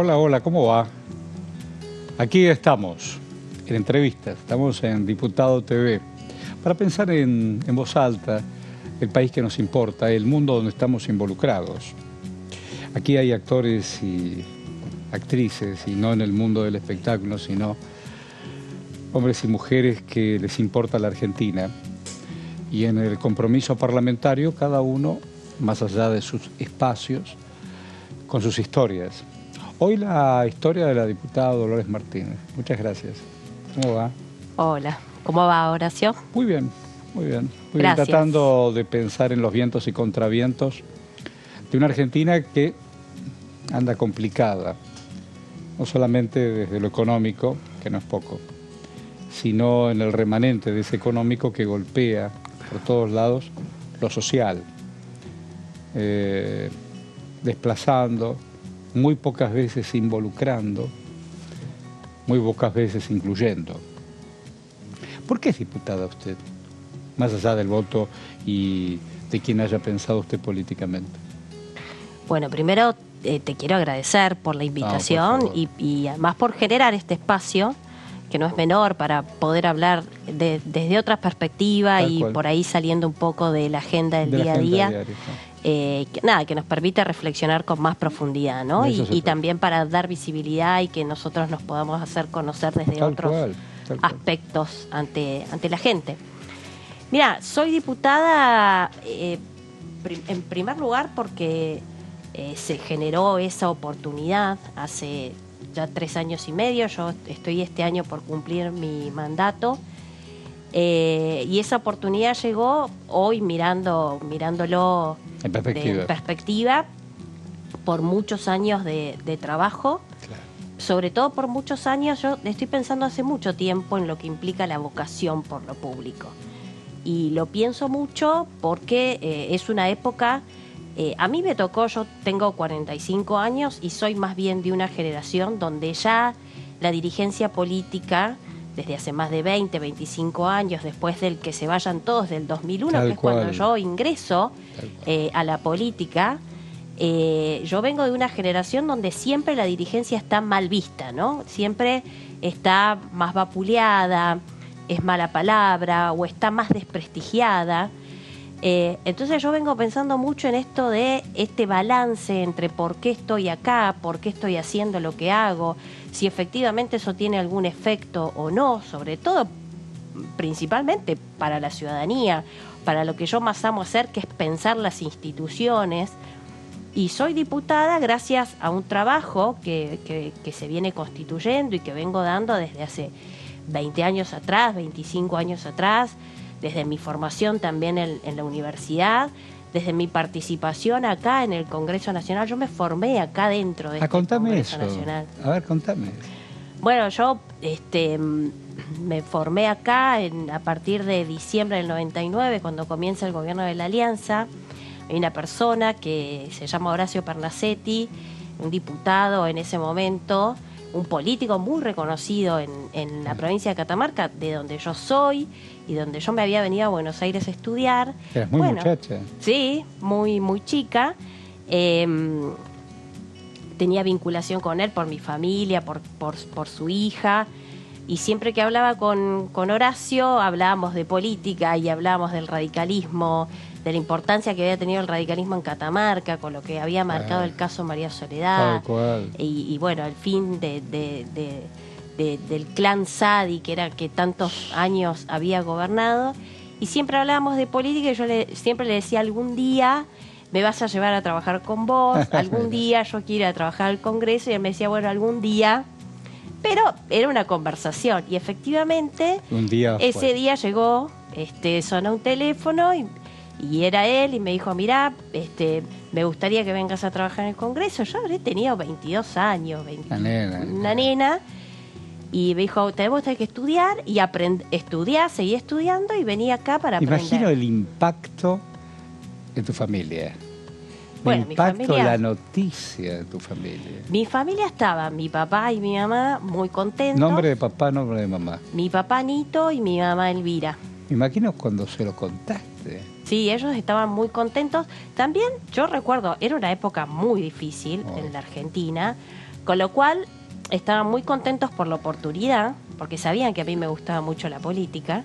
Hola, hola, ¿cómo va? Aquí estamos, en entrevistas, estamos en Diputado TV, para pensar en voz alta el país que nos importa, el mundo donde estamos involucrados. Aquí hay actores y actrices, y no en el mundo del espectáculo, sino hombres y mujeres que les importa la Argentina. Y en el compromiso parlamentario, cada uno, más allá de sus espacios, con sus historias. Hoy la historia de la diputada Dolores Martínez. Muchas gracias. ¿Cómo va? Hola, ¿cómo va, Horacio? Muy bien, muy bien. Muy Gracias. bien, tratando de pensar en los vientos y contravientos de una Argentina que anda complicada, no solamente desde lo económico, que no es poco, sino en el remanente de ese económico que golpea por todos lados lo social, desplazando, muy pocas veces involucrando, muy pocas veces incluyendo. ¿Por qué es diputada usted? Más allá del voto y de quien haya pensado usted políticamente. Bueno, primero te quiero agradecer por la invitación y además por generar este espacio, que no es menor, para poder hablar desde otra perspectiva y por ahí saliendo un poco de la agenda del día a día. Que nos permite reflexionar con más profundidad, ¿no? Y también para dar visibilidad y que nosotros nos podamos hacer conocer desde otros aspectos ante la gente. Mira, soy diputada en primer lugar porque se generó esa oportunidad hace ya 3 años y medio. Yo estoy este año por cumplir mi mandato. Y esa oportunidad llegó hoy mirándolo en perspectiva por muchos años de trabajo, claro. Sobre todo por muchos años. Yo estoy pensando hace mucho tiempo en lo que implica la vocación por lo público, y lo pienso mucho porque es una época, a mí me tocó, yo tengo 45 años y soy más bien de una generación donde ya la dirigencia política, desde hace más de 20, 25 años, después del que se vayan todos del 2001, que es cuando yo ingreso a la política, yo vengo de una generación donde siempre la dirigencia está mal vista, ¿no? Siempre está más vapuleada, es mala palabra o está más desprestigiada. Entonces yo vengo pensando mucho en esto de este balance entre por qué estoy acá, por qué estoy haciendo lo que hago, si efectivamente eso tiene algún efecto o no, sobre todo, principalmente para la ciudadanía, para lo que yo más amo hacer, que es pensar las instituciones. Y soy diputada gracias a un trabajo que se viene constituyendo y que vengo dando desde hace 20 años atrás, 25 años atrás, desde mi formación también en la universidad, desde mi participación acá en el Congreso Nacional. Yo me formé acá dentro de Congreso Nacional. A ver, contame. Bueno, yo me formé acá a partir de diciembre del 99, cuando comienza el gobierno de la Alianza. Hay una persona que se llama Horacio Pernacsetti, un diputado en ese momento, un político muy reconocido en la provincia de Catamarca, de donde yo soy y donde yo me había venido a Buenos Aires a estudiar. Eras muy muchacha. Sí, muy, muy chica. Tenía vinculación con él por mi familia, por su hija. Y siempre que hablaba con Horacio, hablábamos de política y hablábamos del radicalismo, de la importancia que había tenido el radicalismo en Catamarca, con lo que había marcado el caso María Soledad, y bueno, el fin del clan Sadi, que tantos años había gobernado. Y siempre hablábamos de política y yo siempre le decía: algún día me vas a llevar a trabajar con vos, algún día yo quiero ir a trabajar al Congreso. Y él me decía: bueno, algún día. Pero era una conversación, y efectivamente ese día llegó, sonó un teléfono y era él, y me dijo: mirá, me gustaría que vengas a trabajar en el Congreso. Yo habré tenido 22 años, una nena, y me dijo: tenemos que estudiar y estudiar, seguí estudiando y vení acá para aprender. Imagino el impacto de tu familia. Bueno, el impacto de la noticia de tu familia. Mi familia estaba, mi papá y mi mamá, muy contentos. ¿Nombre de papá, nombre de mamá? Mi papá Nito y mi mamá Elvira. Me imagino cuando se lo contaste. Sí, ellos estaban muy contentos. También yo recuerdo, era una época muy difícil en la Argentina, Con lo cual, estaban muy contentos por la oportunidad, porque sabían que a mí me gustaba mucho la política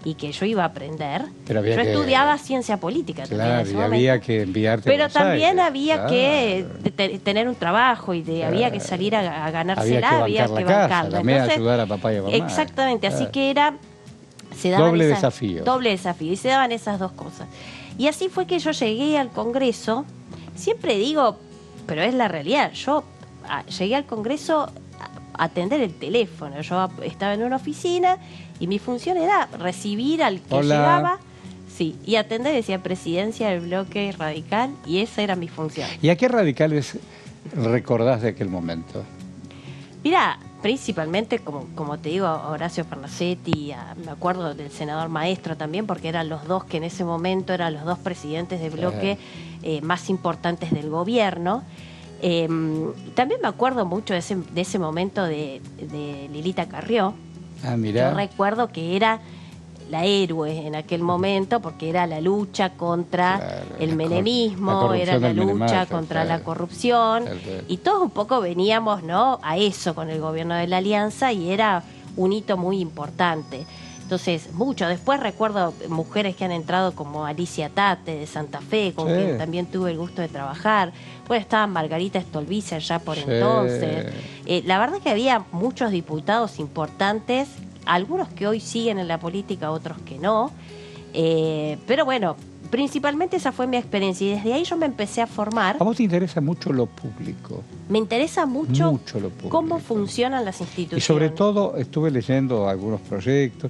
y que yo iba a aprender. Pero yo estudiaba ciencia política también en ese momento. Había que enviarte Pero a Buenos también Aires, había que tener un trabajo y había que salir a ganársela, había que bancarla. También ayudar a papá y a mamá. Exactamente, así que se daban doble desafío. Doble desafío, y se daban esas dos cosas. Y así fue que yo llegué al Congreso. Siempre digo, pero es la realidad, yo llegué al Congreso a atender el teléfono. Yo estaba en una oficina y mi función era recibir al que llegaba, sí, y atender, decía presidencia del bloque radical, y esa era mi función. ¿Y a qué radicales recordás de aquel momento? Mira, principalmente, como te digo, a Horacio Fernacetti, me acuerdo del senador Maestro también, porque eran los dos que en ese momento eran los dos presidentes de bloque más importantes del gobierno. También me acuerdo mucho de ese momento de Lilita Carrió. Mirá. Yo recuerdo que era la héroe en aquel momento, porque era la lucha contra el menemismo, era la lucha contra la corrupción, y todos un poco veníamos, ¿no?, a eso con el gobierno de la Alianza, y era un hito muy importante. Entonces, mucho. Después recuerdo mujeres que han entrado como Alicia Tate de Santa Fe, con quien también tuve el gusto de trabajar. Bueno, estaba Margarita Stolbizer ya por entonces. La verdad que había muchos diputados importantes, algunos que hoy siguen en la política, otros que no. Pero bueno, principalmente esa fue mi experiencia, y desde ahí yo me empecé a formar. ¿A vos te interesa mucho lo público? Me interesa mucho lo público, cómo funcionan las instituciones. Y sobre todo estuve leyendo algunos proyectos,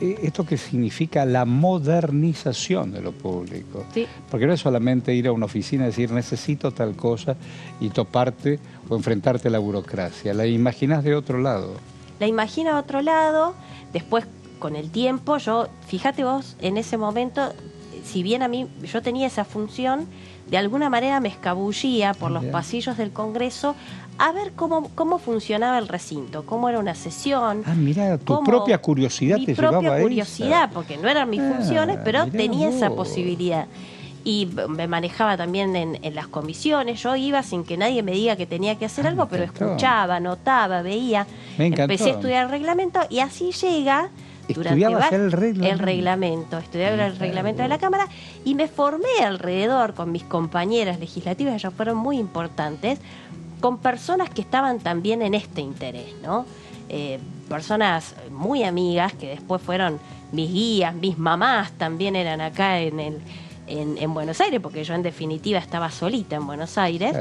esto que significa la modernización de lo público. Sí. Porque no es solamente ir a una oficina y decir necesito tal cosa y toparte o enfrentarte a la burocracia, la imaginás de otro lado. La imagino de otro lado, después con el tiempo, fíjate vos, en ese momento, si bien a mí yo tenía esa función, de alguna manera me escabullía por los pasillos del Congreso a ver cómo funcionaba el recinto, cómo era una sesión. Mira, tu propia curiosidad te llevaba a eso. Mi propia curiosidad, porque no eran mis funciones, pero tenía esa posibilidad. Y me manejaba también en las comisiones. Yo iba sin que nadie me diga que tenía que hacer algo, pero escuchaba, notaba, veía. Empecé a estudiar el reglamento, y así llega... Estudiaba el reglamento, estudiaba el reglamento de la Cámara, y me formé alrededor con mis compañeras legislativas, ellas fueron muy importantes, con personas que estaban también en este interés, ¿no? Personas muy amigas que después fueron mis guías, mis mamás también eran acá en Buenos Aires, porque yo en definitiva estaba solita en Buenos Aires.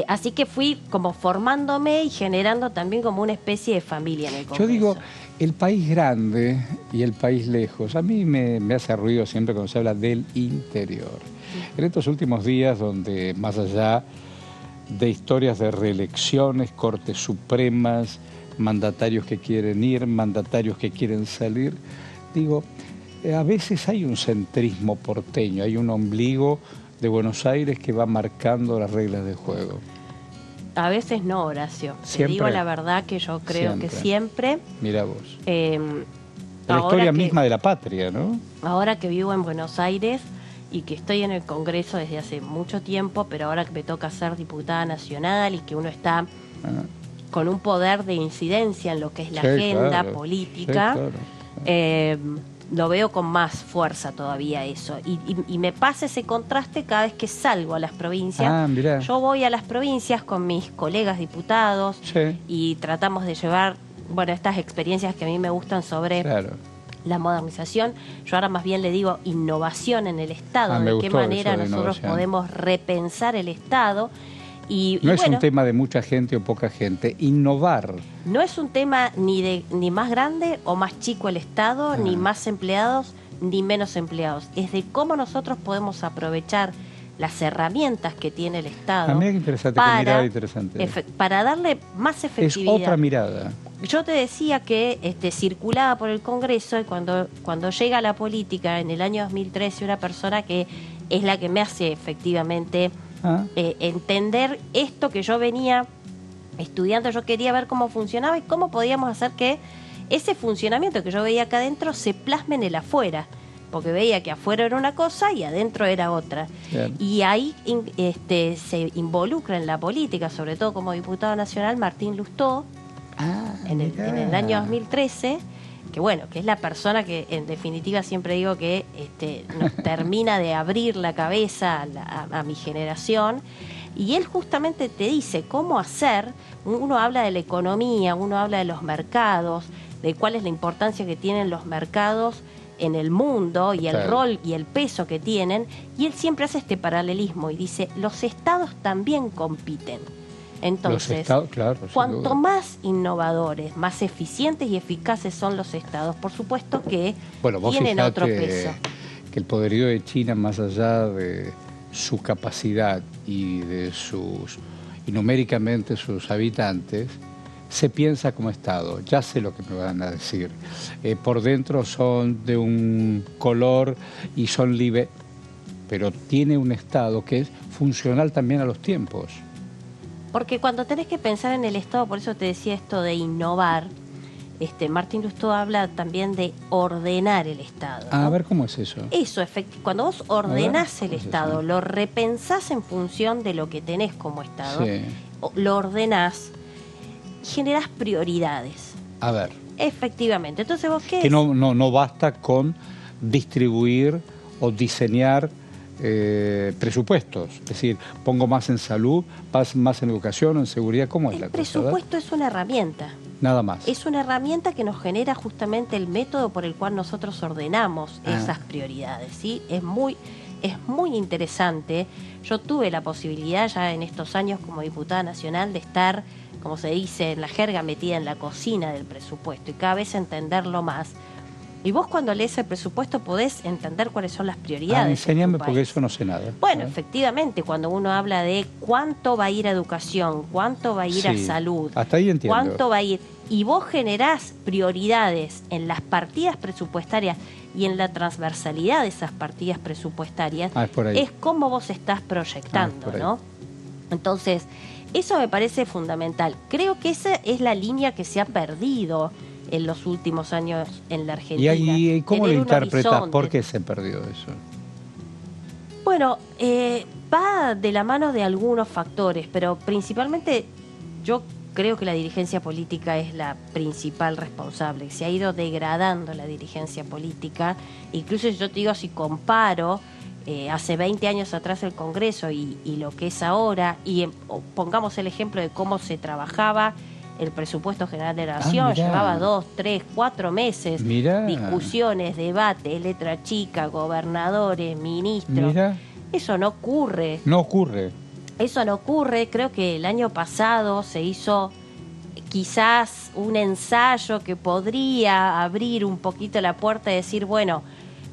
Así que fui como formándome y generando también como una especie de familia en el Congreso. Yo digo, el país grande y el país lejos, a mí me hace ruido siempre cuando se habla del interior. En estos últimos días, donde más allá de historias de reelecciones, cortes supremas, mandatarios que quieren ir, mandatarios que quieren salir, digo, a veces hay un centrismo porteño, hay un ombligo de Buenos Aires que va marcando las reglas de juego. A veces no, Horacio. ¿Siempre? Te digo la verdad que yo creo que siempre. Mira vos. La historia misma de la patria, ¿no? Ahora que vivo en Buenos Aires y que estoy en el Congreso desde hace mucho tiempo, pero ahora que me toca ser diputada nacional y que uno está con un poder de incidencia en lo que es la agenda política, lo veo con más fuerza todavía eso. Y me pasa ese contraste cada vez que salgo a las provincias. Yo voy a las provincias con mis colegas diputados y tratamos de llevar, bueno, estas experiencias que a mí me gustan sobre la modernización. Yo ahora más bien le digo innovación en el Estado, de qué manera nosotros podemos repensar el Estado. No es un tema de mucha gente o poca gente, innovar. No es un tema ni más grande o más chico el Estado, ni más empleados, ni menos empleados. Es de cómo nosotros podemos aprovechar las herramientas que tiene el Estado. Mira qué interesante, qué mirada interesante. Para darle más efectividad. Es otra mirada. Yo te decía que circulaba por el Congreso, y cuando llega a la política en el año 2013, una persona que es la que me hace efectivamente entender esto que yo venía estudiando. Yo quería ver cómo funcionaba y cómo podíamos hacer que ese funcionamiento que yo veía acá adentro se plasme en el afuera, porque veía que afuera era una cosa y adentro era otra. Bien. Y ahí se involucra en la política, sobre todo como diputado nacional, Martín Lustó, en el año 2013, que bueno, que es la persona que en definitiva siempre digo que nos termina de abrir la cabeza a mi generación. Y él justamente te dice cómo hacer. Uno habla de la economía, uno habla de los mercados, de cuál es la importancia que tienen los mercados en el mundo y el rol y el peso que tienen. Y él siempre hace este paralelismo y dice, los estados también compiten. Entonces, claro, cuanto más innovadores, más eficientes y eficaces son los estados, por supuesto que tienen otro peso. Que el poderío de China, más allá de su capacidad y numéricamente sus habitantes, se piensa como Estado. Ya sé lo que me van a decir. Por dentro son de un color y son libres, pero tiene un Estado que es funcional también a los tiempos. Porque cuando tenés que pensar en el Estado, por eso te decía esto de innovar, Martín Lustó habla también de ordenar el Estado, ¿no? A ver, ¿cómo es eso? Eso, cuando vos ordenás el Estado, lo repensás en función de lo que tenés como Estado, lo ordenás, generás prioridades. A ver. Efectivamente. Entonces, ¿vos qué? Que no basta con distribuir o diseñar presupuestos, es decir, pongo más en salud, más en educación, en seguridad. ¿Cómo es la cosa? El presupuesto es una herramienta. Nada más. Es una herramienta que nos genera justamente el método por el cual nosotros ordenamos esas prioridades, ¿sí? Es muy interesante. Yo tuve la posibilidad ya en estos años como diputada nacional de estar, como se dice en la jerga, metida en la cocina del presupuesto y cada vez entenderlo más. Y vos cuando lees el presupuesto podés entender cuáles son las prioridades. Enséñame porque eso no sé nada. Bueno, efectivamente, cuando uno habla de cuánto va a ir a educación, cuánto va a ir a salud, hasta ahí entiendo. Cuánto va a ir, y vos generás prioridades en las partidas presupuestarias y en la transversalidad de esas partidas presupuestarias, es como vos estás proyectando, ¿no? Entonces, eso me parece fundamental. Creo que esa es la línea que se ha perdido en los últimos años en la Argentina. ¿Y cómo lo interpretas? ¿Por qué se perdió eso? Bueno, va de la mano de algunos factores, pero principalmente yo creo que la dirigencia política es la principal responsable. Se ha ido degradando la dirigencia política. Incluso yo te digo, si comparo hace 20 años atrás el Congreso y lo que es ahora, y pongamos el ejemplo de cómo se trabajaba el presupuesto general de la Nación, llevaba 2, 3, 4 meses, discusiones, debates, letra chica, gobernadores, ministros. Eso no ocurre. No ocurre. Eso no ocurre. Creo que el año pasado se hizo quizás un ensayo que podría abrir un poquito la puerta y decir, bueno,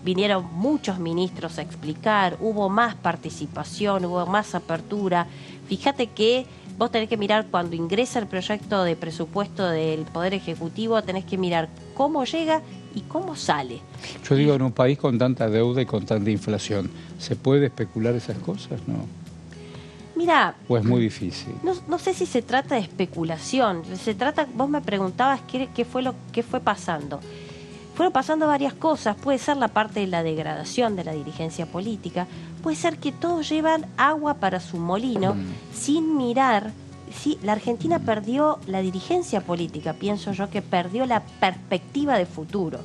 vinieron muchos ministros a explicar, hubo más participación, hubo más apertura. Fíjate que vos tenés que mirar cuando ingresa el proyecto de presupuesto del Poder Ejecutivo, tenés que mirar cómo llega y cómo sale. Yo digo, en un país con tanta deuda y con tanta inflación, ¿se puede especular esas cosas? No. Mira, ¿o es muy difícil? No sé si se trata de especulación. Se trata, vos me preguntabas qué fue pasando. Fueron pasando varias cosas. Puede ser la parte de la degradación de la dirigencia política. Puede ser que todos llevan agua para su molino sin mirar. Sí, la Argentina perdió la dirigencia política. Pienso yo que perdió la perspectiva de futuro.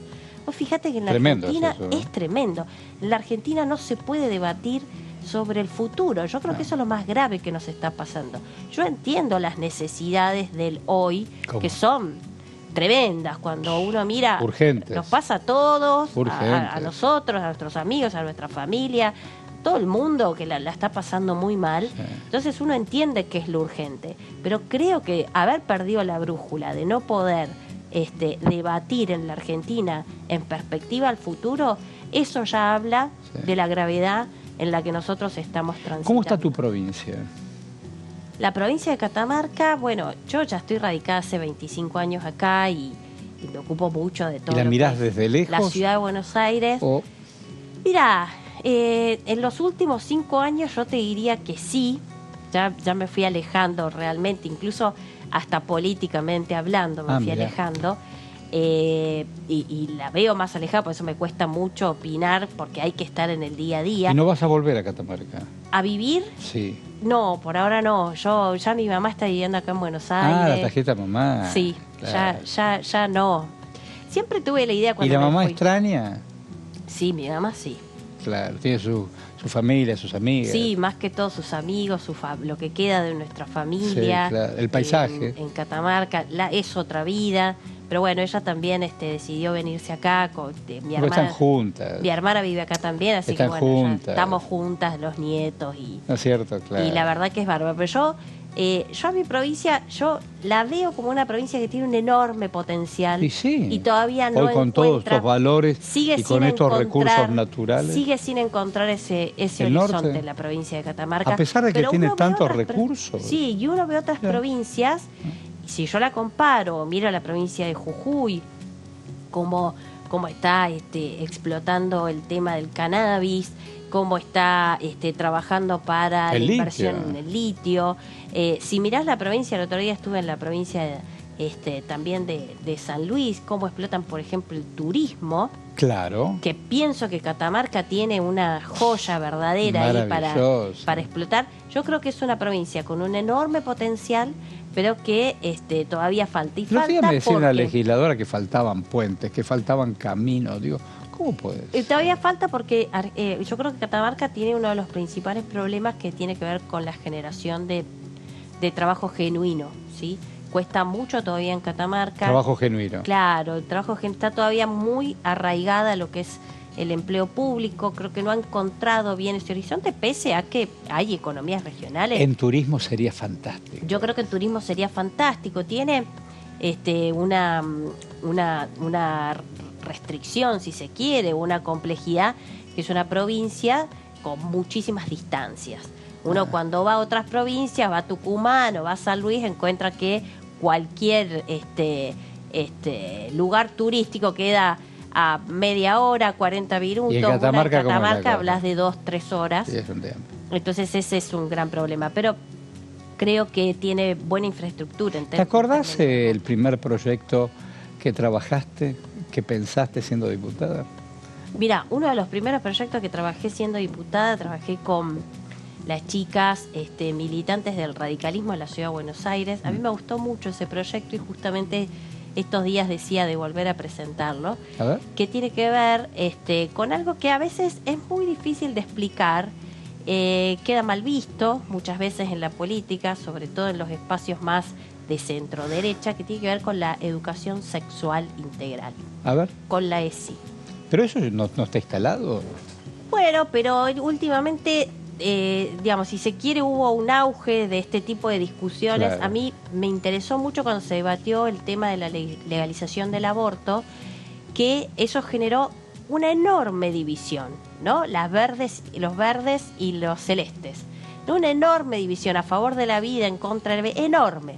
Vos fíjate que en la Argentina es tremendo. En la Argentina no se puede debatir sobre el futuro. Yo creo que eso es lo más grave que nos está pasando. Yo entiendo las necesidades del hoy, que son tremendas. Cuando uno mira, urgentes. Nos pasa a todos, a nosotros, a nuestros amigos, a nuestra familia, todo el mundo que la está pasando muy mal. Entonces uno entiende que es lo urgente. Pero creo que haber perdido la brújula de no poder debatir en la Argentina en perspectiva al futuro, eso ya habla de la gravedad en la que nosotros estamos transitando. ¿Cómo está tu provincia? La provincia de Catamarca, bueno, yo ya estoy radicada hace 25 años acá y me ocupo mucho de todo. ¿Y la mirás desde lejos? La ciudad de Buenos Aires. Mirá, en los últimos 5 años yo te diría que sí, ya me fui alejando realmente, incluso hasta políticamente hablando me fui alejando. y la veo más alejada, por eso me cuesta mucho opinar, porque hay que estar en el día a día. ¿Y no vas a volver a Catamarca? ¿A vivir? Sí. No, por ahora no. Ya mi mamá está viviendo acá en Buenos Aires. Ah, la tarjeta mamá. Sí, claro. ya no. Siempre tuve la idea cuando ¿Y la me mamá fui. extraña? Sí, mi mamá sí. Claro, tiene su familia, sus amigas. Sí, más que todos sus amigos, lo que queda de nuestra familia. Sí, claro. El paisaje. En Catamarca, es otra vida. Pero bueno, ella también decidió venirse acá. Mi hermana, están juntas. Mi hermana vive acá también, así Están que bueno, juntas. estamos juntas, los nietos. No es cierto, claro. Y la verdad que es bárbaro. Pero yo a mi provincia, yo la veo como una provincia que tiene un enorme potencial. Y sí. Y todavía no hoy con todos estos valores y con estos recursos naturales. Sigue sin encontrar ese horizonte en la provincia de Catamarca. A pesar de que tiene tantos recursos. Sí, y uno ve otras provincias, y si yo la comparo, miro la provincia de Jujuy, cómo está explotando el tema del cannabis, cómo está trabajando para la inversión en el litio. Si mirás la provincia, el otro día estuve en la provincia también de San Luis, cómo explotan, por ejemplo, el turismo. Claro. Que pienso que Catamarca tiene una joya verdadera ahí para explotar. Yo creo que es una provincia con un enorme potencial, pero que todavía falta. Y me decía una legisladora que faltaban puentes, que faltaban caminos. Digo, ¿cómo puede ser? Todavía falta porque yo creo que Catamarca tiene uno de los principales problemas que tiene que ver con la generación de trabajo genuino, ¿sí? Cuesta mucho todavía en Catamarca. Trabajo genuino. Claro, el trabajo está todavía muy arraigada a lo que es el empleo público. Creo que no ha encontrado bien ese horizonte, pese a que hay economías regionales. En turismo sería fantástico. Yo creo que en turismo sería fantástico. Tiene una restricción, si se quiere, una complejidad, que es una provincia con muchísimas distancias. Uno cuando va a otras provincias, va a Tucumán o va a San Luis, encuentra que cualquier lugar turístico queda a media hora, 40 minutos. Y en Catamarca, hablas de 2-3 horas. Sí, es un tema. Entonces ese es un gran problema. Pero creo que tiene buena infraestructura. ¿Te acordás el primer proyecto que trabajaste, que pensaste siendo diputada? Mira, uno de los primeros proyectos que trabajé siendo diputada, trabajé con las chicas militantes del radicalismo en la Ciudad de Buenos Aires. A mí me gustó mucho ese proyecto y justamente estos días decía de volver a presentarlo. A ver. Que tiene que ver con algo que a veces es muy difícil de explicar, queda mal visto muchas veces en la política, sobre todo en los espacios más de centro-derecha, que tiene que ver con la educación sexual integral. A ver. Con la ESI. ¿Pero eso no está instalado? Bueno, pero últimamente, digamos, si se quiere, hubo un auge de este tipo de discusiones. Claro. A mí me interesó mucho cuando se debatió el tema de la legalización del aborto, que eso generó una enorme división, ¿no? Los verdes y los celestes. ¿No? Una enorme división a favor de la vida, en contra del bebé, enorme.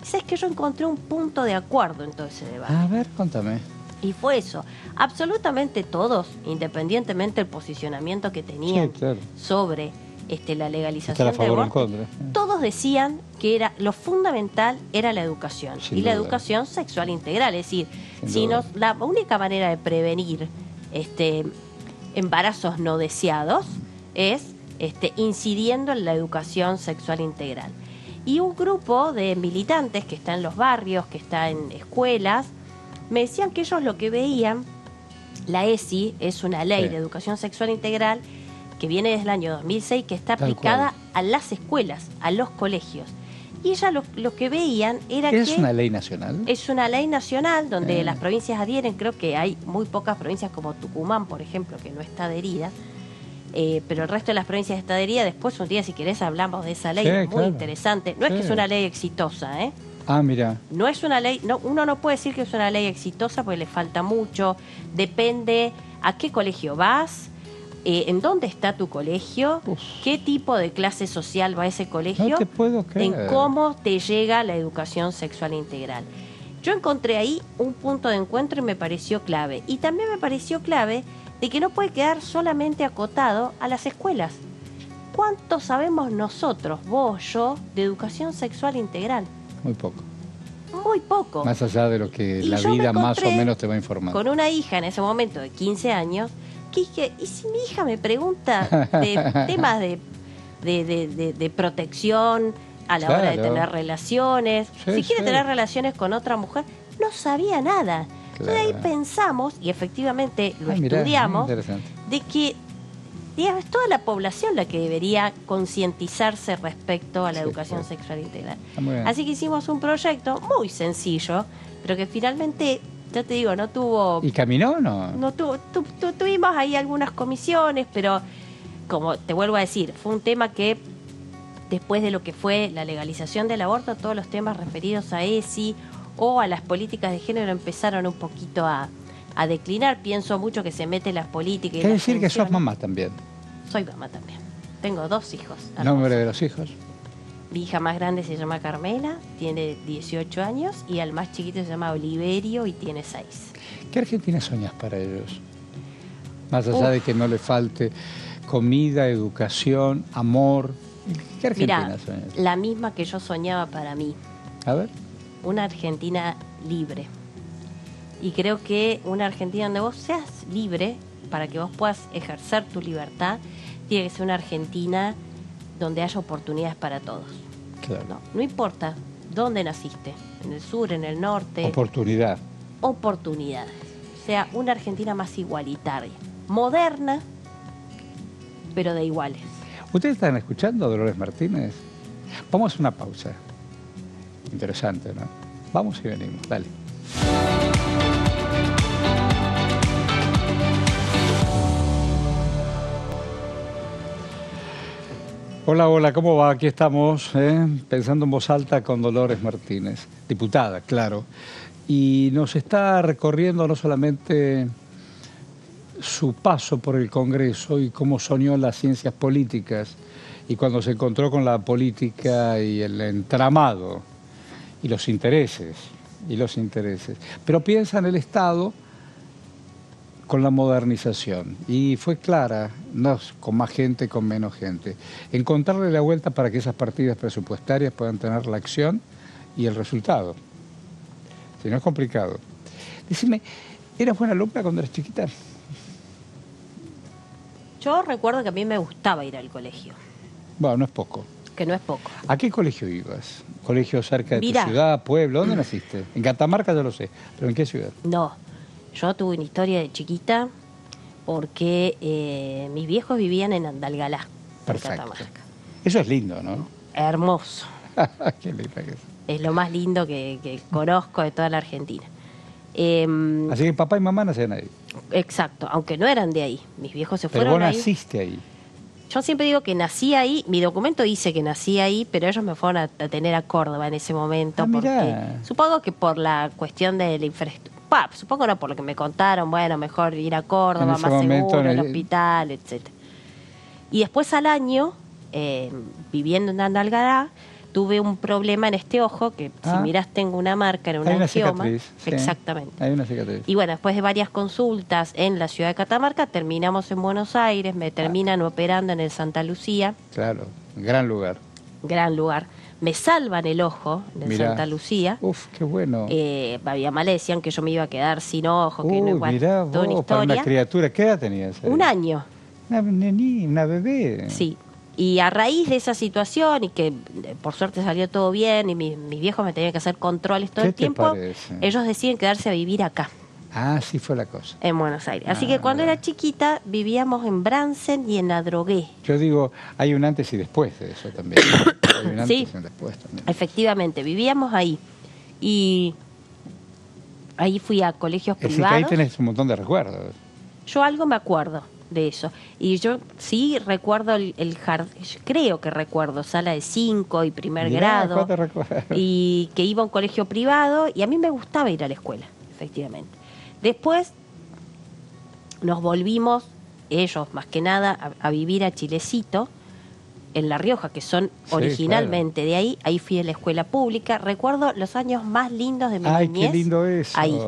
¿Sabes que yo encontré un punto de acuerdo en todo ese debate? A ver, contame. Y fue eso. Absolutamente todos, independientemente del posicionamiento que tenían sobre la legalización del aborto, todos decían que lo fundamental era la educación. Sin y duda. La educación sexual integral. Es decir, la única manera de prevenir embarazos no deseados es incidiendo en la educación sexual integral. Y un grupo de militantes que está en los barrios, que está en escuelas, me decían que ellos lo que veían, la ESI es una ley de educación sexual integral que viene desde el año 2006, que está aplicada a las escuelas, a los colegios. Y ellas lo que veían era que... ¿Es una ley nacional? Es una ley nacional donde las provincias adhieren. Creo que hay muy pocas provincias como Tucumán, por ejemplo, que no está adherida. Pero el resto de las provincias está adherida. Después un día, si querés, hablamos de esa ley. Es muy interesante. No es que es una ley exitosa, ¿eh? Ah, mira. No es una ley, uno no puede decir que es una ley exitosa porque le falta mucho. Depende a qué colegio vas, en dónde está tu colegio, qué tipo de clase social va a ese colegio, no te puedo creer. En cómo te llega la educación sexual integral. Yo encontré ahí un punto de encuentro y me pareció clave. Y también me pareció clave de que no puede quedar solamente acotado a las escuelas. ¿Cuánto sabemos nosotros, vos, yo, de educación sexual integral? Muy poco. muy poco. Más allá de lo que Y la yo me vida más o encontré menos te va informando. con una hija en ese momento de 15 años, que dije, ¿y si mi hija me pregunta de temas de protección a la hora de Claro. tener relaciones? Sí, Si quiere sí. tener relaciones con otra mujer, no sabía nada. Entonces ahí Claro. pensamos, y efectivamente lo Mirá, estudiamos, interesante. de que digamos, es toda la población la que debería concientizarse respecto a la Sí, educación sí. sexual integral. Está muy bien. Así que hicimos un proyecto muy sencillo, pero que finalmente, ya te digo, no tuvo... ¿Y caminó o no? No tuvimos ahí algunas comisiones, pero como te vuelvo a decir, fue un tema que después de lo que fue la legalización del aborto, todos los temas referidos a ESI o a las políticas de género empezaron un poquito a declinar. Pienso mucho que se mete en las políticas. Quiere decir que sos mamá también. Soy mamá también. Tengo 2 hijos. ¿Nombre de los hijos? Mi hija más grande se llama Carmela, tiene 18 años, y al más chiquito se llama Oliverio y tiene 6. ¿Qué Argentina soñas para ellos? Más allá de que no le falte comida, educación, amor. ¿Qué Argentina Mirá, soñas? la misma que yo soñaba para mí. A ver. Una Argentina libre. Y creo que una Argentina donde vos seas libre, para que vos puedas ejercer tu libertad, tiene que ser una Argentina donde haya oportunidades para todos. Claro. No importa dónde naciste, en el sur, en el norte. Oportunidad. Oportunidades. O sea, una Argentina más igualitaria. Moderna, pero de iguales. ¿Ustedes están escuchando a Dolores Martínez? Vamos a hacer una pausa. Interesante, ¿no? Vamos y venimos. Dale. Hola, hola, ¿cómo va? Aquí estamos, pensando en voz alta con Dolores Martínez, diputada, claro. Y nos está recorriendo no solamente su paso por el Congreso y cómo soñó las ciencias políticas y cuando se encontró con la política y el entramado y los intereses, pero piensa en el Estado con la modernización, y fue clara, no con más gente, con menos gente, encontrarle la vuelta para que esas partidas presupuestarias puedan tener la acción y el resultado. Si no es complicado. Decime, ¿eras buena alumna cuando eras chiquita? Yo recuerdo que a mí me gustaba ir al colegio, Bueno, no es poco. que no es poco. ¿A qué colegio ibas? ¿Colegio cerca de Mirá. tu ciudad, pueblo? ¿Dónde naciste? En Catamarca ya lo sé, pero ¿en qué ciudad? No, yo tuve una historia de chiquita porque mis viejos vivían en Andalgalá, en Perfecto. Catamarca. Eso es lindo, ¿no? Hermoso. Qué lindo que es. Es lo más lindo que conozco de toda la Argentina. Así que papá y mamá nacían ahí. Exacto, aunque no eran de ahí. Mis viejos se Pero fueron vos ahí. naciste ahí. Yo siempre digo que nací ahí, mi documento dice que nací ahí, pero ellos me fueron a tener a Córdoba en ese momento. Ah, porque mirá. supongo que por la cuestión de la infraestructura, supongo no por lo que me contaron, bueno, mejor ir a Córdoba, En ese más momento, seguro, en el el- hospital, etcétera. Y después al año, viviendo en Andalgalá, tuve un problema en este ojo, que si Ah. mirás tengo una marca, era un Hay una angioma. cicatriz. Sí. Exactamente. Hay una cicatriz. Y bueno, después de varias consultas en la ciudad de Catamarca, terminamos en Buenos Aires, me terminan operando en el Santa Lucía, Claro, gran lugar. gran lugar. Me salvan el ojo en el Mirá. Santa Lucía. Uf, qué bueno. Había mal, decían que yo me iba a quedar sin ojo, que no Uy, igual, mirá toda una vos, para una historia. criatura, ¿qué edad tenías? ahí? Un año, Una není, una bebé. sí. Y a raíz de esa situación, y que por suerte salió todo bien, y mis viejos me tenían que hacer controles todo ¿Qué el te tiempo, parece? ellos deciden quedarse a vivir acá, Ah, sí fue la cosa. en Buenos Aires. Así Ah, que cuando mirá. era chiquita vivíamos en Bransen y en Adrogué. Yo digo, hay un antes y después de eso también. Hay un antes Sí. y un después también. Efectivamente, vivíamos ahí. Y ahí fui a colegios Es decir, que ahí privados. tenés un montón de recuerdos. Yo algo me acuerdo de eso. Y yo sí recuerdo el jardín, creo que recuerdo sala de 5 y primer Mirá, grado. ¿cuántos recuerdos? Y que iba a un colegio privado y a mí me gustaba ir a la escuela, efectivamente. Después nos volvimos, ellos más que nada, a vivir a Chilecito, en La Rioja, que son Sí, originalmente de ahí. Ahí fui a la escuela pública. Recuerdo los años más lindos de mi Ay, niñez. qué lindo eso. Ahí,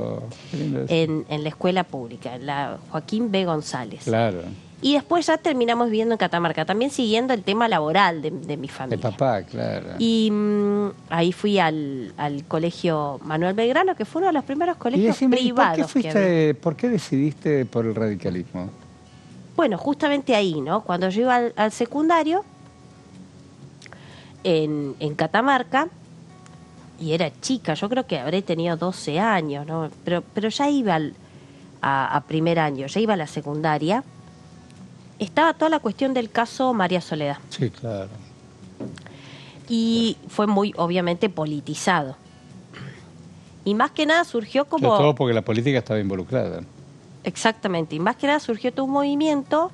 Qué lindo eso. en la escuela pública, en la Joaquín B. González. Claro. Y después ya terminamos viviendo en Catamarca, también siguiendo el tema laboral de mi familia. De papá, claro. Y ahí fui al colegio Manuel Belgrano, que fue uno de los primeros colegios privados. ¿Por qué decidiste por el radicalismo? Bueno, justamente ahí, ¿no? Cuando yo iba al secundario, en Catamarca, y era chica, yo creo que habré tenido 12 años, ¿no? Pero ya iba a primer año, ya iba a la secundaria. Estaba toda la cuestión del caso María Soledad. Sí, claro. Y fue muy, obviamente, politizado. Y más que nada surgió como... Sobre todo porque la política estaba involucrada. Exactamente. Y más que nada surgió todo un movimiento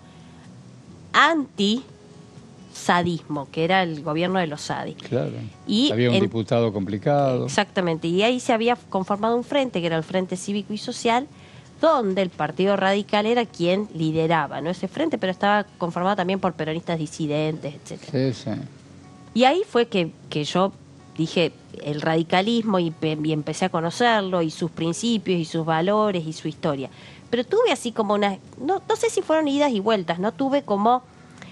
anti-sadismo, que era el gobierno de los sadis. Claro. Y había un diputado complicado. Exactamente. Y ahí se había conformado un frente, que era el Frente Cívico y Social, donde el Partido Radical era quien lideraba, ¿no? Ese frente, pero estaba conformado también por peronistas disidentes, etcétera. Sí, sí. Y ahí fue que yo dije el radicalismo y empecé a conocerlo y sus principios y sus valores y su historia. Pero tuve así como no sé si fueron idas y vueltas, no tuve como,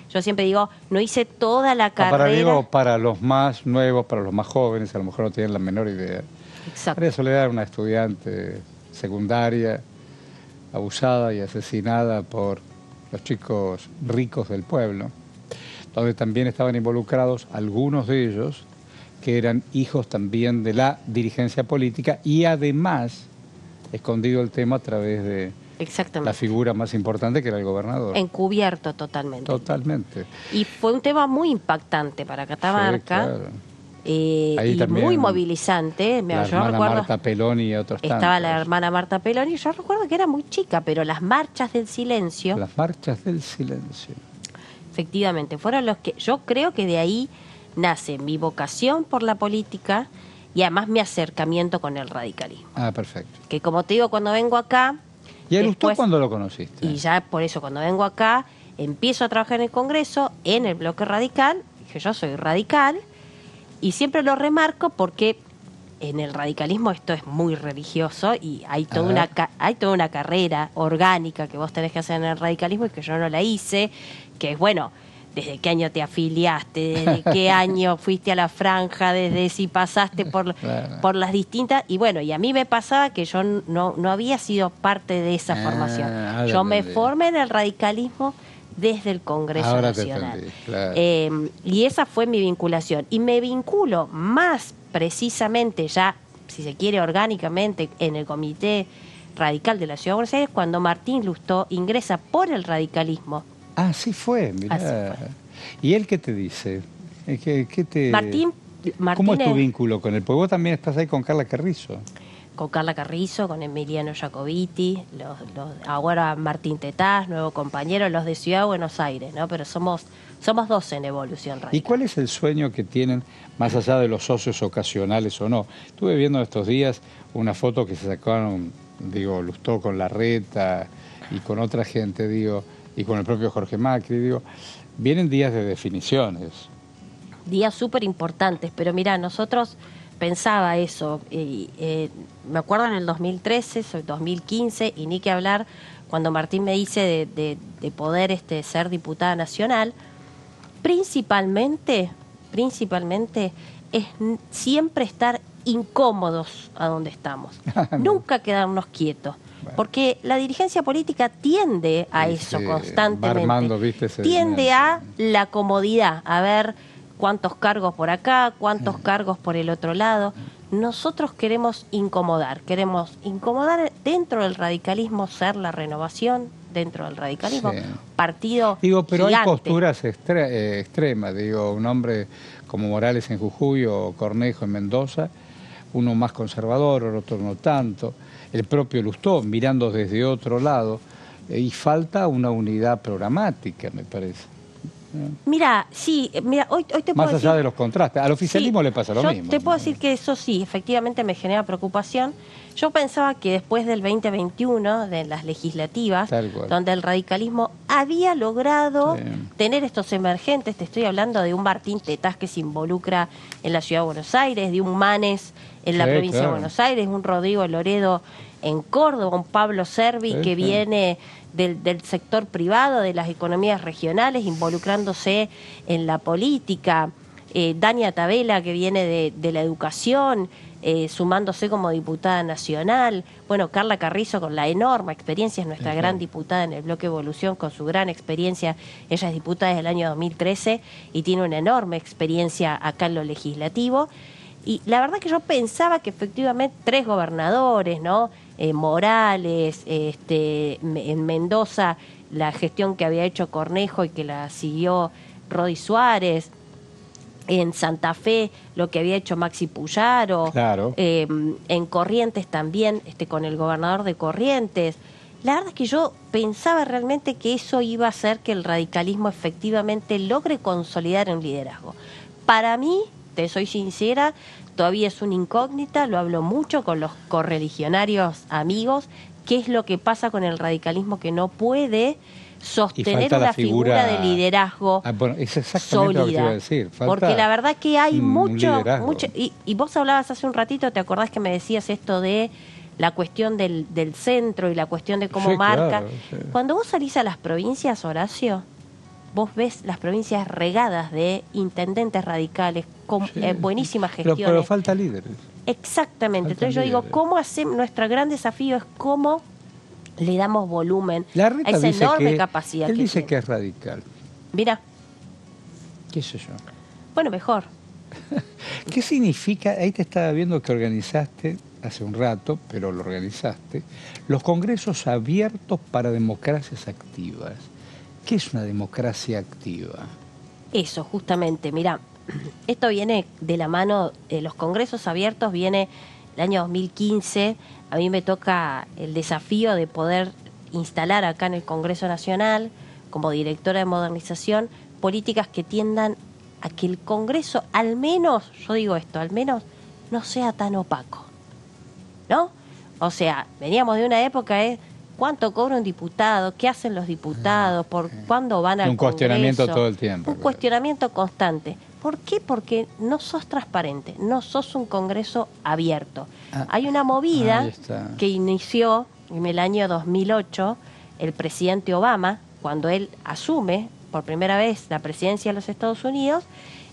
yo siempre digo, no hice toda la carrera. Para los más nuevos, para los más jóvenes, a lo mejor no tienen la menor idea. Exacto. María Soledad era una estudiante secundaria, abusada y asesinada por los chicos ricos del pueblo, donde también estaban involucrados algunos de ellos que eran hijos también de la dirigencia política y además escondido el tema a través de la figura más importante que era el gobernador. Encubierto totalmente. Totalmente. Y fue un tema muy impactante para Catamarca. Sí, claro. Y muy movilizante. La hermana Marta Peloni y otros tantos. Estaba la hermana Marta Peloni, yo recuerdo que era muy chica, pero las marchas del silencio... Las marchas del silencio. Efectivamente, fueron los que... Yo creo que de ahí nace mi vocación por la política y además mi acercamiento con el radicalismo. Ah, perfecto. Que como te digo, cuando vengo acá... ¿Y a Lustó cuándo lo conociste? Y ya por eso, cuando vengo acá, empiezo a trabajar en el Congreso, en el bloque radical, que yo soy radical... Y siempre lo remarco porque en el radicalismo esto es muy religioso y hay toda una carrera orgánica que vos tenés que hacer en el radicalismo y que yo no la hice, que es, bueno, desde qué año te afiliaste, desde qué año fuiste a la franja, desde si pasaste por las distintas... Y bueno, y a mí me pasaba que yo no había sido parte de esa formación. Yo me formé en el radicalismo desde el Congreso Nacional. Te entendí, claro. Y esa fue mi vinculación. Y me vinculo más precisamente ya, si se quiere, orgánicamente en el Comité Radical de la Ciudad de Buenos Aires cuando Martín Lustó ingresa por el radicalismo. Ah, sí fue, mirá. Así fue. ¿Y él qué te dice? Martín ¿Cómo es tu vínculo con él? Porque vos también estás ahí con Carla Carrizo. Con Carla Carrizo, con Emiliano Jacobiti, ahora Martín Tetaz, nuevo compañero, los de Ciudad de Buenos Aires, ¿no? Pero somos 12 en Evolución Radical. ¿Y cuál es el sueño que tienen, más allá de los socios ocasionales o no? Estuve viendo estos días una foto que se sacaron, Lustó con Larreta y con otra gente, y con el propio Jorge Macri, vienen días de definiciones. Días súper importantes, pero mira, nosotros... Pensaba eso, me acuerdo en el 2013, 2015, y ni que hablar, cuando Martín me dice de poder ser diputada nacional, principalmente es siempre estar incómodos a donde estamos, nunca quedarnos quietos, porque la dirigencia política tiende a eso constantemente, tiende a la comodidad, a ver... cuántos cargos por acá, cuántos cargos por el otro lado. Nosotros queremos incomodar dentro del radicalismo, ser la renovación dentro del radicalismo, partido pero gigante. Hay posturas extremas, un hombre como Morales en Jujuy o Cornejo en Mendoza, uno más conservador, otro no tanto, el propio Lustó mirando desde otro lado, y falta una unidad programática, me parece. Mira, hoy te puedo decir... Más allá de los contrastes, al oficialismo le pasa lo mismo. Te puedo decir que eso sí, efectivamente me genera preocupación. Yo pensaba que después del 2021, de las legislativas, donde el radicalismo había logrado tener estos emergentes, te estoy hablando de un Martín Tetaz que se involucra en la Ciudad de Buenos Aires, de un Manes en la provincia de Buenos Aires, un Rodrigo Loredo en Córdoba, un Pablo Servi que viene del sector privado, de las economías regionales, involucrándose en la política. Dania Tabela, que viene de la educación, sumándose como diputada nacional. Bueno, Carla Carrizo, con la enorme experiencia, es nuestra gran diputada en el bloque Evolución, con su gran experiencia. Ella es diputada desde el año 2013 y tiene una enorme experiencia acá en lo legislativo. Y la verdad que yo pensaba que efectivamente 3 gobernadores, ¿no? Morales, en Mendoza, la gestión que había hecho Cornejo y que la siguió Rodi Suárez. En Santa Fe, lo que había hecho Maxi Puyaro. Claro. En Corrientes también, con el gobernador de Corrientes. La verdad es que yo pensaba realmente que eso iba a hacer que el radicalismo efectivamente logre consolidar un liderazgo. Para mí, te soy sincera, todavía es una incógnita, lo hablo mucho con los correligionarios amigos, qué es lo que pasa con el radicalismo que no puede sostener una figura de liderazgo bueno, es exactamente sólida. Lo que te iba a decir. Porque la verdad que hay mucho y y vos hablabas hace un ratito, ¿te acordás que me decías esto de la cuestión del centro y la cuestión de cómo marca? Claro, sí. Cuando vos salís a las provincias, Horacio, vos ves las provincias regadas de intendentes radicales con buenísimas gestiones. Pero falta líderes. Exactamente. Faltan Entonces yo digo, líderes. ¿cómo hacemos? Nuestro gran desafío es cómo le damos volumen Larreta a esa dice enorme que, capacidad él que dice tiene. que es radical. Mira, ¿Qué sé yo? bueno, mejor. ¿Qué significa? Ahí te estaba viendo que organizaste hace un rato, pero lo organizaste, los congresos abiertos para democracias activas. ¿Qué es una democracia activa? Eso, justamente. Mira, esto viene de la mano de los congresos abiertos, viene el año 2015. A mí me toca el desafío de poder instalar acá en el Congreso Nacional, como directora de modernización, políticas que tiendan a que el Congreso, al menos, yo digo esto, al menos no sea tan opaco, ¿no? O sea, veníamos de una época de cuánto cobra un diputado, qué hacen los diputados, por cuándo van al Congreso. Un cuestionamiento todo el tiempo. Un cuestionamiento constante. ¿Por qué? Porque no sos transparente, no sos un Congreso abierto. Hay una movida que inició en el año 2008 el presidente Obama, cuando él asume por primera vez la presidencia de los Estados Unidos.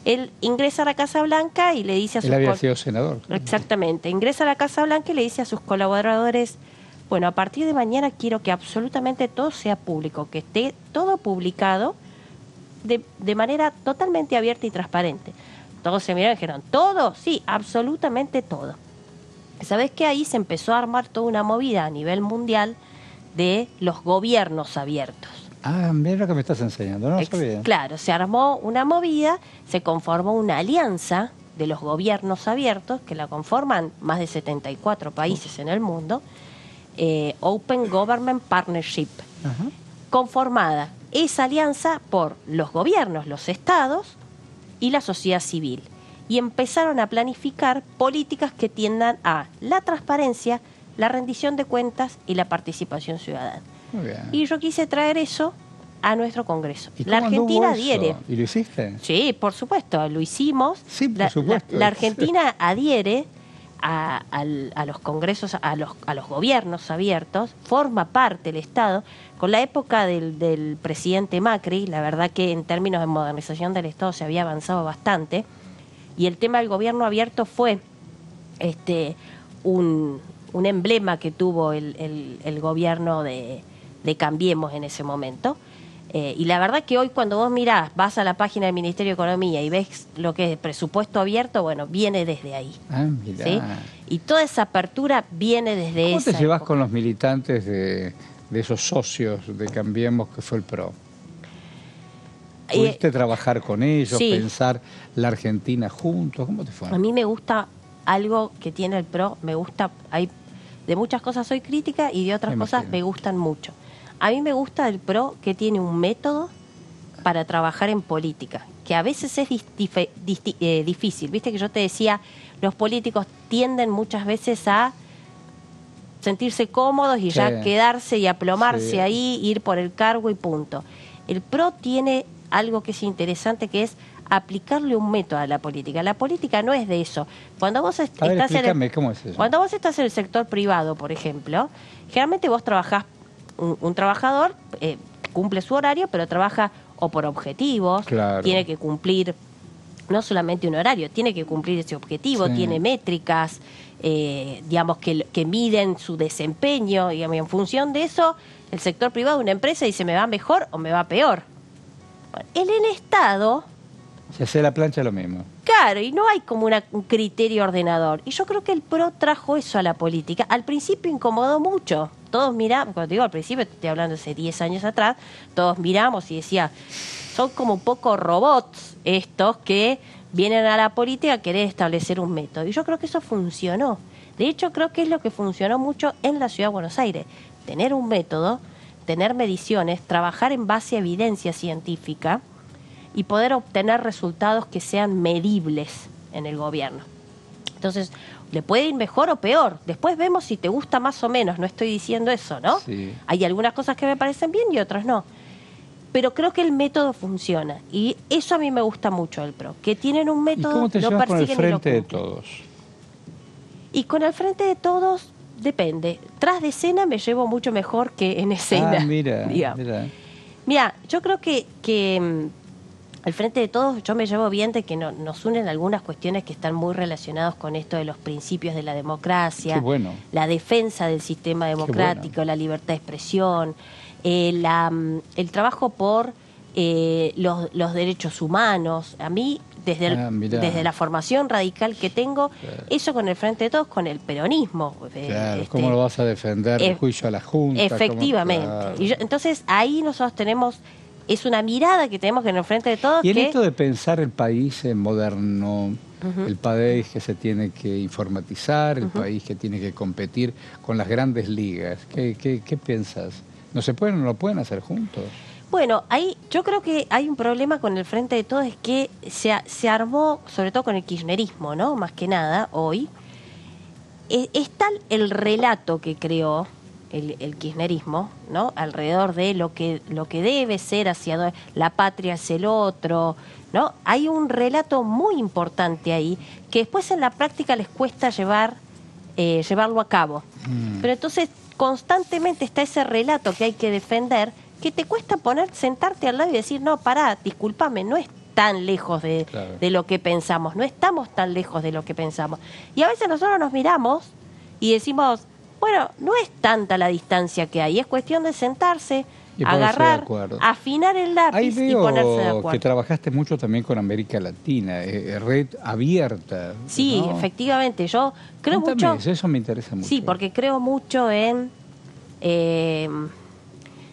Él ingresa a la Casa Blanca y le dice a sus... Él había sido senador. Exactamente, ingresa a la Casa Blanca y le dice a sus colaboradores, bueno, a partir de mañana quiero que absolutamente todo sea público, que esté todo publicado de manera totalmente abierta y transparente. Todos se miraron y dijeron, ¿todo? Sí, absolutamente todo. ¿Sabés qué? Ahí se empezó a armar toda una movida a nivel mundial de los gobiernos abiertos. Ah, mira lo que me estás enseñando, no sabía. Claro, se armó una movida, se conformó una alianza de los gobiernos abiertos, que la conforman más de 74 países en el mundo, Open Government Partnership, conformada esa alianza por los gobiernos, los estados y la sociedad civil. Y empezaron a planificar políticas que tiendan a la transparencia, la rendición de cuentas y la participación ciudadana. Muy bien. Y yo quise traer eso a nuestro Congreso. ¿Y la Argentina adhiere. ¿Y lo hiciste? Sí, por supuesto, lo hicimos. Sí, por supuesto. La Argentina adhiere a los congresos, a los gobiernos abiertos, forma parte del Estado. Con la época del presidente Macri, la verdad que en términos de modernización del Estado se había avanzado bastante, y el tema del gobierno abierto fue un emblema que tuvo el gobierno de Cambiemos en ese momento. Y la verdad que hoy cuando vos mirás, vas a la página del Ministerio de Economía y ves lo que es presupuesto abierto, bueno, viene desde ahí. Ah, mirá. ¿Sí? Y toda esa apertura viene desde esa ¿Cómo te llevas época. con los militantes de esos socios de Cambiemos que fue el PRO? ¿Pudiste trabajar con ellos, sí. pensar la Argentina juntos? ¿Cómo te fue? A mí me gusta algo que tiene el PRO, me gusta, de muchas cosas soy crítica y de otras cosas me gustan mucho. A mí me gusta del PRO que tiene un método para trabajar en política, que a veces es difícil. Viste que yo te decía, los políticos tienden muchas veces a sentirse cómodos y ya quedarse y aplomarse ahí, ir por el cargo y punto. El PRO tiene algo que es interesante, que es aplicarle un método a la política. La política no es de eso. Cuando vos explícame, ¿cómo es eso? Cuando vos estás en el sector privado, por ejemplo, generalmente vos trabajás un trabajador cumple su horario, pero trabaja o por objetivos, claro. Tiene que cumplir no solamente un horario, tiene que cumplir ese objetivo, sí. Tiene métricas, digamos, que miden su desempeño, digamos, y en función de eso, el sector privado de una empresa dice, ¿me va mejor o me va peor? Bueno, en el Estado... Si hace la plancha lo mismo. Claro, y no hay como un criterio ordenador. Y yo creo que el PRO trajo eso a la política. Al principio incomodó mucho. Todos miramos, cuando digo al principio, estoy hablando hace 10 años atrás, todos miramos y decía, son como un poco robots estos que vienen a la política a querer establecer un método. Y yo creo que eso funcionó. De hecho, creo que es lo que funcionó mucho en la Ciudad de Buenos Aires. Tener un método, tener mediciones, trabajar en base a evidencia científica y poder obtener resultados que sean medibles en el gobierno. Entonces, le puede ir mejor o peor. Después vemos si te gusta más o menos. No estoy diciendo eso, ¿no? Sí. Hay algunas cosas que me parecen bien y otras no. Pero creo que el método funciona. Y eso a mí me gusta mucho del PRO. Que tienen un método, ¿Y cómo te lo llevas con el persiguen y lo Frente de cumplen. Todos? Y con el Frente de Todos, depende. Tras de escena me llevo mucho mejor que en escena. Ah, mira, digamos. mira. Mira, yo creo que el Frente de Todos, yo me llevo bien de que nos unen algunas cuestiones que están muy relacionadas con esto de los principios de la democracia, Qué bueno. la defensa del sistema democrático, bueno. la libertad de expresión, el trabajo por los derechos humanos. A mí, desde la formación radical que tengo, claro. Eso con el Frente de Todos, con el peronismo. Claro, ¿cómo lo vas a defender? El juicio a la Junta. Efectivamente. Claro. Entonces, ahí nosotros tenemos... Es una mirada que tenemos en el Frente de Todos. Y en esto de pensar el país moderno, el país que se tiene que informatizar, el país que tiene que competir con las grandes ligas, ¿qué piensas? ¿No lo pueden hacer juntos? Bueno, ahí yo creo que hay un problema con el Frente de Todos, es que se armó, sobre todo con el kirchnerismo, ¿no? Más que nada, hoy. Es tal el relato que creó el kirchnerismo, ¿no? Alrededor de lo que debe ser hacia la patria es el otro, ¿no? Hay un relato muy importante ahí que después en la práctica les cuesta llevarlo a cabo. Pero entonces constantemente está ese relato que hay que defender, que te cuesta sentarte al lado y decir, no, pará, discúlpame, no es tan lejos de lo que pensamos, no estamos tan lejos de lo que pensamos. Y a veces nosotros nos miramos y decimos, bueno, no es tanta la distancia que hay, es cuestión de sentarse, agarrar, afinar el lápiz y ponerse de acuerdo. Que trabajaste mucho también con América Latina, red abierta. Sí, ¿no? Efectivamente, yo creo mucho... Eso me interesa mucho. Sí, porque creo mucho en,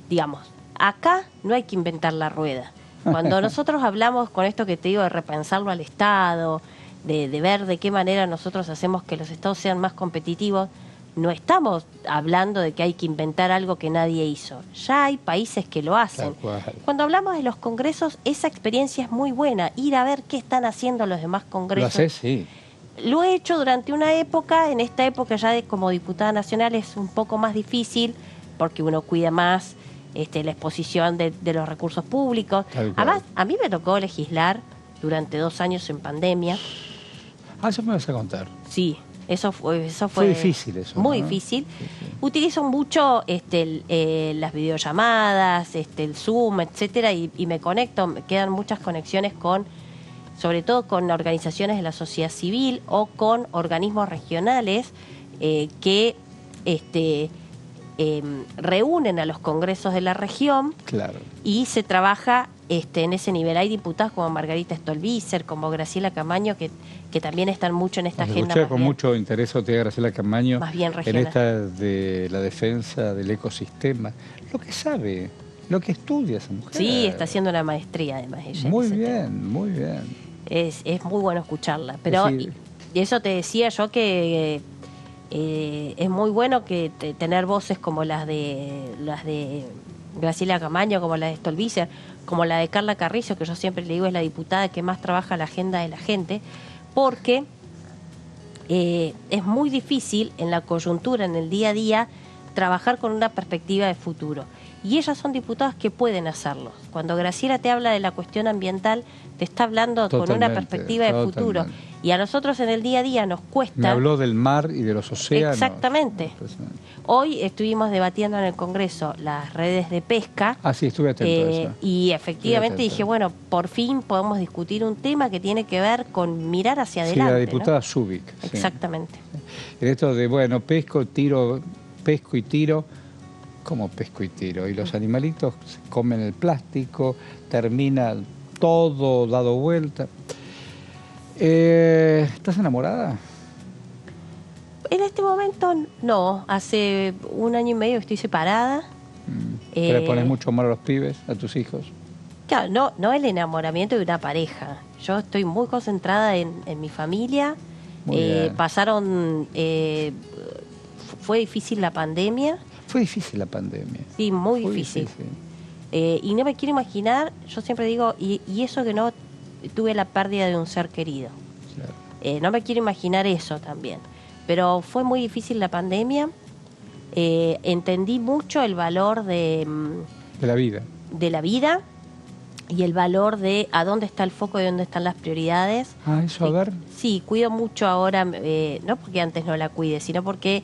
digamos, acá no hay que inventar la rueda. Cuando nosotros hablamos con esto que te digo de repensarlo al Estado, de ver de qué manera nosotros hacemos que los Estados sean más competitivos, no estamos hablando de que hay que inventar algo que nadie hizo. Ya hay países que lo hacen. Cuando hablamos de los congresos, esa experiencia es muy buena. Ir a ver qué están haciendo los demás congresos. Lo haces, sí. Lo he hecho durante una época. En esta época ya como diputada nacional es un poco más difícil porque uno cuida más la exposición de los recursos públicos. Además, a mí me tocó legislar durante 2 años en pandemia. Ah, eso me vas a contar. Sí. Eso fue difícil eso, muy ¿no? difícil. Sí. Utilizo mucho las videollamadas, el Zoom, etcétera, y me conecto, me quedan muchas conexiones sobre todo con organizaciones de la sociedad civil o con organismos regionales que reúnen a los congresos de la región. Claro. Y se trabaja en ese nivel. Hay diputados como Margarita Stolbizer, como Graciela Camaño, que también están mucho en esta agenda. Escuché con mucho interés a Graciela Camaño más bien en esta de la defensa del ecosistema. Lo que sabe, lo que estudia esa mujer. Sí, está haciendo una maestría además ella. Muy bien, muy bien. Es muy bueno escucharla. Pero y eso te decía yo que es muy bueno que tener voces como las de Graciela Camaño, como la de Stolbizer, como la de Carla Carrizo, que yo siempre le digo es la diputada que más trabaja la agenda de la gente, porque es muy difícil en la coyuntura, en el día a día, trabajar con una perspectiva de futuro. y ellas son diputadas que pueden hacerlo. Cuando Graciela te habla de la cuestión ambiental, te está hablando con una perspectiva de futuro. Y a nosotros en el día a día nos cuesta... Me habló del mar y de los océanos. Exactamente. Hoy estuvimos debatiendo en el Congreso las redes de pesca. Ah, sí, estuve atento a eso. Y efectivamente dije, bueno, por fin podemos discutir un tema que tiene que ver con mirar hacia adelante. Sí, la diputada ¿no? Zubik. Exactamente. En esto de, bueno, pesco y tiro... ¿Cómo pesco y tiro? Y los animalitos comen el plástico, termina todo dado vuelta. ¿Estás enamorada? En este momento no. Hace 1 año y medio estoy separada. ¿Le pones mucho amor a los pibes, a tus hijos? Claro, no el enamoramiento de una pareja. Yo estoy muy concentrada en mi familia. Fue difícil la pandemia. Fue difícil la pandemia. Sí, muy difícil. Y no me quiero imaginar, yo siempre digo, y eso que no tuve la pérdida de un ser querido. Claro. No me quiero imaginar eso también. Pero fue muy difícil la pandemia. Entendí mucho el valor de la vida. De la vida y el valor de a dónde está el foco y dónde están las prioridades. Ah, eso, a ver. Sí, cuido mucho ahora, no porque antes no la cuide, sino porque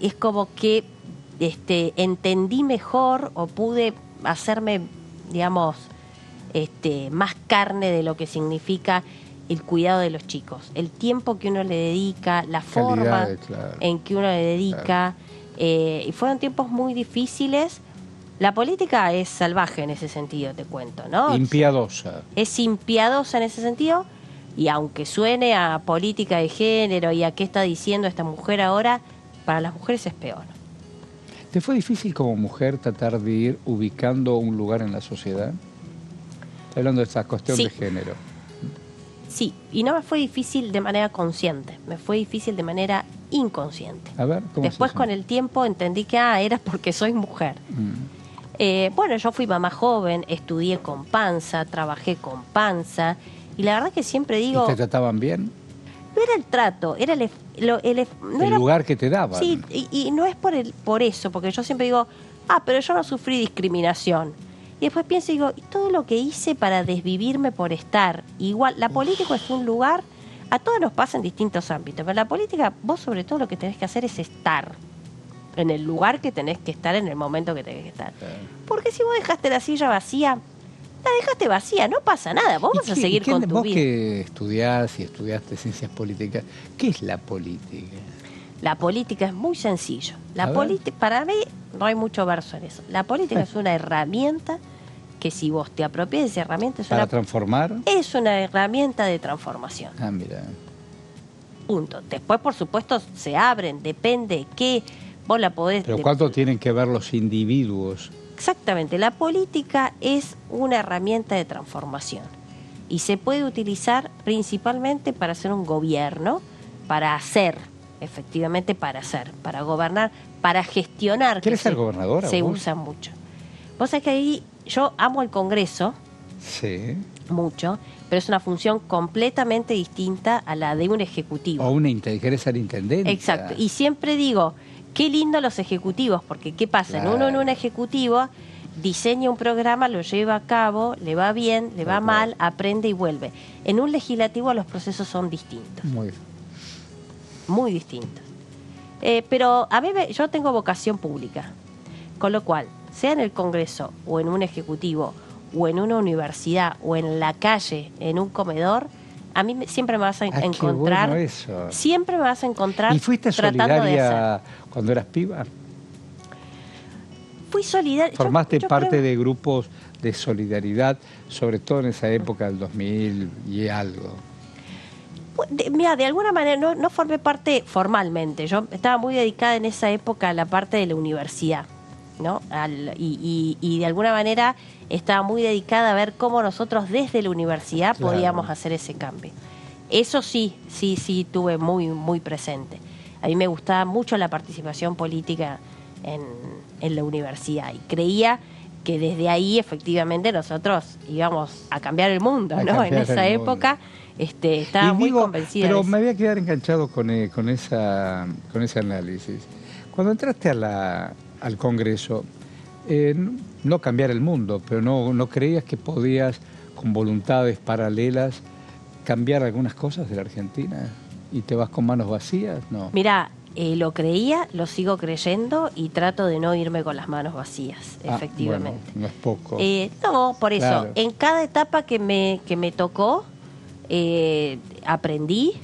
es como que entendí mejor o pude hacerme, digamos, más carne de lo que significa el cuidado de los chicos, el tiempo que uno le dedica, la forma en que uno le dedica. Y fueron tiempos muy difíciles. La política es salvaje en ese sentido, te cuento, ¿no? Impiedosa. Es impiedosa en ese sentido, y aunque suene a política de género y a qué está diciendo esta mujer ahora, para las mujeres es peor. ¿Te fue difícil como mujer tratar de ir ubicando un lugar en la sociedad? Estoy hablando de esta cuestión de género. Sí, y no me fue difícil de manera consciente, me fue difícil de manera inconsciente. A ver, ¿cómo Después con el tiempo entendí que era porque soy mujer. Bueno, yo fui mamá joven, estudié con panza, trabajé con panza, y la verdad que siempre digo... ¿Y te trataban bien? No era el trato, era el lugar que te daban. Sí, y no es por eso, porque yo siempre digo, pero yo no sufrí discriminación. Y después pienso y digo, ¿y todo lo que hice para desvivirme por estar? Igual, la política es un lugar, a todos nos pasa en distintos ámbitos, pero la política, vos sobre todo lo que tenés que hacer es estar en el lugar que tenés que estar, en el momento que tenés que estar. Porque si vos dejaste la silla vacía, la dejaste vacía, no pasa nada, vos vas a seguir con tu vida. Vos que estudiás y estudiaste ciencias políticas, ¿qué es la política? La política es muy sencillo. Para mí no hay mucho verso en eso. La política es una herramienta que si vos te apropias de esa herramienta... ¿Para transformar? Es una herramienta de transformación. Ah, mira. Punto. Después, por supuesto, se abren, depende qué, vos la podés... Pero ¿cuánto tienen que ver los individuos? Exactamente. La política es una herramienta de transformación y se puede utilizar principalmente para hacer un gobierno, para hacer... efectivamente para hacer, para gobernar, para gestionar. ¿Quieres ser gobernadora? Se usa mucho. Vos sabés que ahí yo amo el Congreso. Sí. Mucho, pero es una función completamente distinta a la de un ejecutivo. O querés ser intendente. Exacto. Y siempre digo, qué lindo los ejecutivos, porque ¿qué pasa? Uno en un ejecutivo diseña un programa, lo lleva a cabo, le va bien, le va mal, aprende y vuelve. En un legislativo los procesos son distintos. Muy distintos. Pero a mí yo tengo vocación pública, con lo cual, sea en el Congreso o en un ejecutivo o en una universidad o en la calle, en un comedor, a mí siempre me vas a encontrar. Qué bueno eso. Siempre me vas a encontrar. ¿Y fuiste solidaria cuando eras piba? Fui solidaria. ¿Formaste parte de grupos de solidaridad, sobre todo en esa época del 2000 y algo? Mira, de alguna manera no formé parte formalmente. Yo estaba muy dedicada en esa época a la parte de la universidad, ¿no? Y de alguna manera estaba muy dedicada a ver cómo nosotros desde la universidad podíamos hacer ese cambio. Eso sí tuve muy, muy presente. A mí me gustaba mucho la participación política en la universidad y creía que desde ahí efectivamente nosotros íbamos a cambiar el mundo, ¿no? En esa época estaba muy convencida. Pero me voy a quedar enganchado con ese análisis. Cuando entraste al Congreso, no cambiar el mundo, pero no creías que podías, con voluntades paralelas, cambiar algunas cosas de la Argentina y te vas con manos vacías, ¿no? Mirá, lo creía, lo sigo creyendo y trato de no irme con las manos vacías, efectivamente. Bueno, no es poco. No, por eso, Claro. en cada etapa que me tocó, aprendí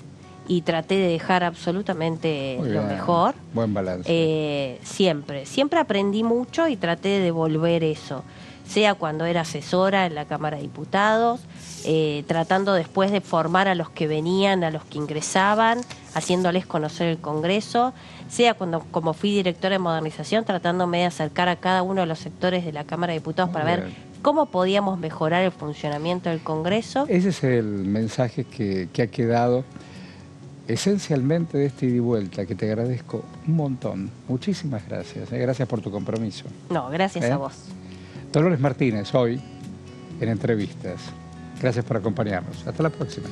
y traté de dejar absolutamente Muy lo bien. mejor. Buen balance. Siempre aprendí mucho y traté de devolver eso, sea cuando era asesora en la Cámara de Diputados, tratando después de formar a los que venían, a los que ingresaban, haciéndoles conocer el Congreso, sea cuando como fui directora de modernización, tratándome de acercar a cada uno de los sectores de la Cámara de Diputados para ver cómo podíamos mejorar el funcionamiento del Congreso. Ese es el mensaje que ha quedado esencialmente de este ida y vuelta, que te agradezco un montón. Muchísimas gracias. Gracias por tu compromiso. No, gracias a vos. Dolores Martínez, hoy en Entrevistas. Gracias por acompañarnos. Hasta la próxima.